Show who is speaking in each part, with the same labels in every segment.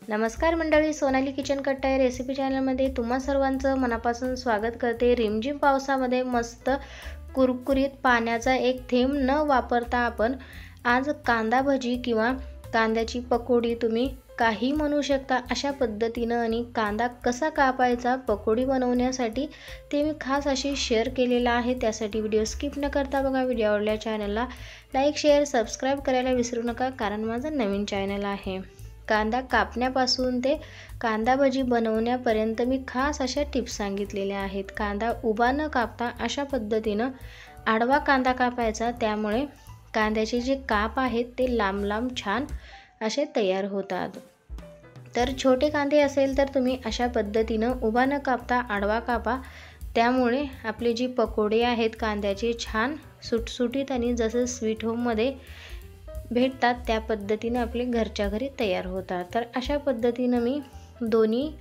Speaker 1: नमस्कार मंडळी, सोनाली किचन कट्टा या रेसिपी चॅनलमध्ये तुम्हा सर्वांचं मनापासून स्वागत करते। रिमझिम पावसामध्ये मस्त कुरकुरीत पाण्याचा एक थेंब न वापरता आपण आज कांदा भजी किंवा कांद्याची पकोडी तुम्ही काही म्हणू शकता अशा पद्धतीने आणि कांदा कसा कापायचा पकोडी बनवण्यासाठी ते मी खास अशी शेअर केलेला आहे। त्यासाठी व्हिडिओ स्किप न करता बघा। व्हिडिओ आवडल्यास चॅनलला लाईक शेअर सबस्क्राइब करायला विसरू नका, कारण माझं नवीन चॅनल आहे। कांदा कापण्यापासून ते कांदा भजी बनवण्यापर्यंत मी खास अशा टिप्स सांगितलेल्या आहेत। कांदा उभा न कापता अशा पद्धतीने आडवा कांदा कापायचा, त्यामुळे कांद्याचे जे काप आहेत ते लांब लांब छान असे तयार होतात। तर छोटे कांदे असेल तर तुम्ही अशा पद्धतीने उभा न कापता आडवा कापा, त्यामुळे आपले जी पकोडे आहेत कांद्याचे छान सुटसुटीत आणि जसे स्वीट होम मध्ये भेटतात त्या पद्धतीने आपले घरच्या घरी तयार होतात। तर अशा पद्धतीने मी दोन्ही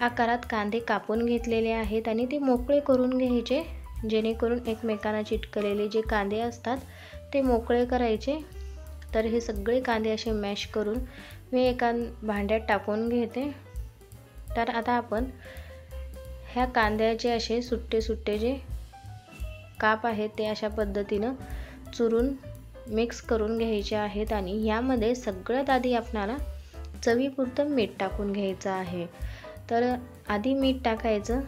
Speaker 1: आकारात कांदे कापून घेतलेले आहेत आणि ते मोकळे करून घ्यायचे, जेणेकरून एकमेकांना चिटकलेले जे कांदे असतात ते मोकळे करायचे। तर हे सगळे कांदे असे मॅश करून मी एका भांड्यात टाकून घेते। तर आता आपण ह्या कांद्याचे असे सुट्टे सुट्टे जे काप आहेत ते अशा पद्धतीने चुरून मिक्स करून घ्यायचे आहेत आणि यामध्ये सगळ्यात आधी आपल्याला चवीपुरतं मीठ टाकून घ्यायचं आहे। तर आधी मीठ टाकायचं,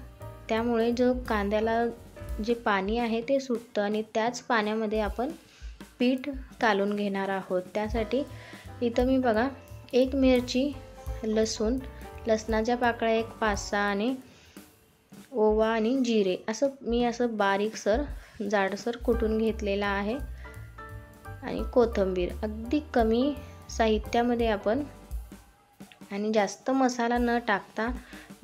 Speaker 1: त्यामुळे जो कांद्याला जे पाणी आहे ते सुटतं आणि त्याच पाण्यामध्ये आपण पीठ कालून घेणार आहोत। त्यासाठी इथं मी बघा एक मिरची, लसणाच्या पाकळ्या एक 5-6 आणि ओवा आणि जिरे असं मी बारीकसर जाडसर कुटून घेतलेला आहे आणि कोथिंबीर अगदी कमी साहित्यामध्ये आपण आणि जास्त मसाला न टाकता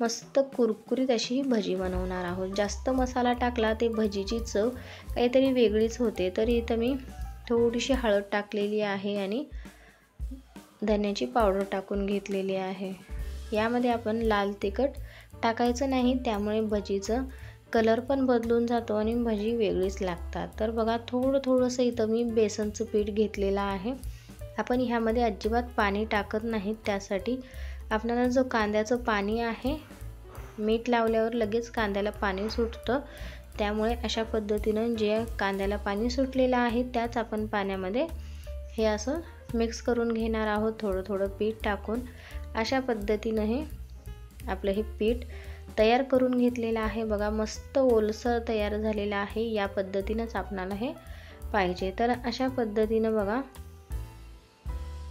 Speaker 1: मस्त कुरकुरीत अशी ही भजी बनवणार आहोत। जास्त मसाला टाकला ते भजीची चव काहीतरी वेगळीच होते। तर इथं मी थोडीशी हळद टाकलेली आहे आणि धन्याची पावडर टाकून घेतलेली आहे। यामध्ये आपण लाल तिखट टाकायचं नाही, त्यामुळे भजीचं कलर पण बदलून जातो आणि भजी वेगळीच लागतात। तर बघा थोडंसं इथं मी बेसनचं पीठ घेतलेलं आहे। आपण ह्यामध्ये अजिबात पाणी टाकत नाहीत, त्यासाठी आपल्याला जो कांद्याचं पाणी आहे मीठ लावल्यावर लगेच कांद्याला पाणी सुटतं, त्यामुळे अशा पद्धतीनं जे कांद्याला पाणी सुटलेलं आहे त्याच आपण पाण्यामध्ये हे असं मिक्स करून घेणार आहोत। थोडं पीठ टाकून अशा पद्धतीनं हे आपलं हे पीठ तयार करून घेतलेला आहे। बघा मस्त ओलसर तयार झालेला आहे। या पद्धतीनेच आपल्याला हे पाहिजे। तर अशा पद्धतीनं बघा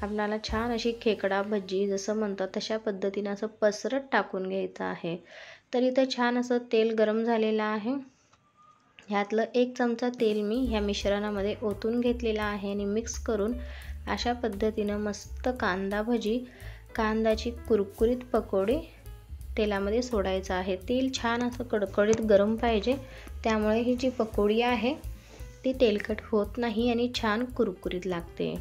Speaker 1: आपल्याला छान अशी खेकडा भजी जसं म्हणतात तशा पद्धतीने असं पसरट टाकून घ्यायचं आहे। तर इथं छान असं तेल गरम झालेलं आहे। ह्यातलं 1 चमचा तेल मी ह्या मिश्रणामध्ये ओतून घेतलेला आहे आणि मिक्स करून अशा पद्धतीनं मस्त कांदा भजी कांद्याची कुरकुरीत पकोडी तेलामध्ये सोडायचं आहे। तेल छान असं कडकडीत गरम पाहिजे, त्यामुळे ही जी पकोडी आहे ती तेलकट होत नाही आणि छान कुरकुरीत लागते।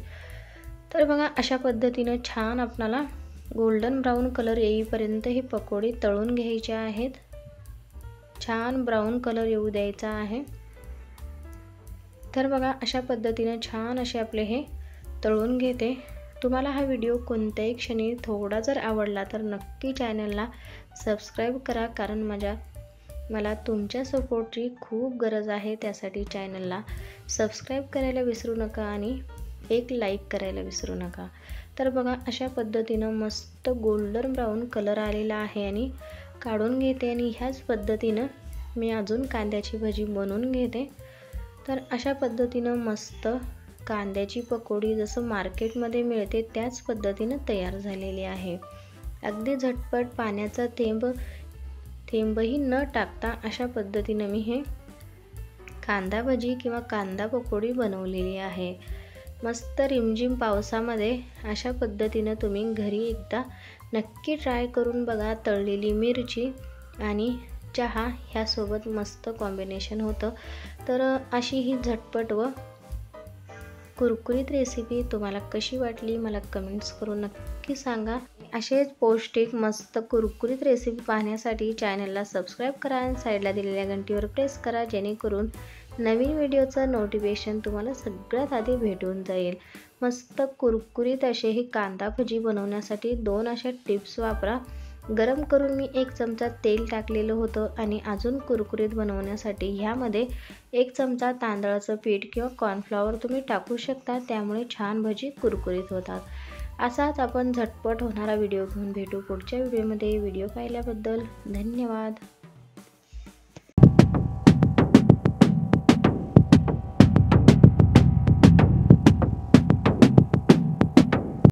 Speaker 1: तर बघा अशा पद्धतीने छान आपल्याला गोल्डन ब्राऊन कलर येईपर्यंत ही पकोडी तळून घ्यायची आहेत। छान ब्राऊन कलर येऊ द्यायचा आहे। तर बघा अशा पद्धतीने छान असे आपले हे तळून घेते। तुम्हाला हा व्हिडिओ कोणत्याही क्षणी थोडा जर आवडला तर नक्की चॅनलला सबस्क्राइब करा, कारण मला तुमच्या सपोर्टची खूप गरज आहे। त्यासाठी चॅनलला सबस्क्राइब करायला विसरू नका आणि एक लाईक करायला विसरू नका। तर बघा अशा पद्धतीनं मस्त गोल्डन ब्राऊन कलर आलेला आहे आणि काढून घेते आणि ह्याच पद्धतीनं मी अजून कांद्याची भजी बनवून घेते। तर अशा पद्धतीनं मस्त कांद्याची पकोडी जसं मार्केटमध्ये मिळते त्याच पद्धतीनं तयार झालेली आहे। अगदी झटपट पाण्याचा थेंबही न टाकता अशा पद्धतीनं मी हे कांदा भजी किंवा कांदा पकोडी बनवलेली आहे। मस्त रिमझिम पावसामध्ये अशा पद्धतीनं तुम्ही घरी एकदा नक्की ट्राय करून बघा। तळलेली मिरची आणि चहा ह्यासोबत मस्त कॉम्बिनेशन होतं। तर अशी ही झटपट व कुरकुरीत रेसिपी तुम्हाला कशी वाटली मला कमेंट्स करून नक्की सांगा। असेच पौष्टिक मस्त कुरकुरीत रेसिपी पाहण्यासाठी चॅनलला सबस्क्राइब करा आणि साईडला दिलेल्या घंटीवर प्रेस करा, जेणेकरून नवीन व्हिडिओचं नोटिफिकेशन तुम्हाला सगळ्यात आधी भेटून जाईल। मस्त कुरकुरीत असे ही कांदा भजी बनवण्यासाठी 2 अशा टिप्स वापरा। गरम करून मी 1 चमचा तेल टाकलेलं होतं आणि अजून कुरकुरीत बनवण्यासाठी ह्यामध्ये 1 चमचा तांदळाचं पीठ किंवा कॉर्नफ्लॉवर तुम्ही टाकू शकता, त्यामुळे छान भजी कुरकुरीत होतात। असाच आपण झटपट होणारा व्हिडिओ घेऊन भेटू पुढच्या व्हिडिओमध्ये। व्हिडिओ पाहिल्याबद्दल धन्यवाद।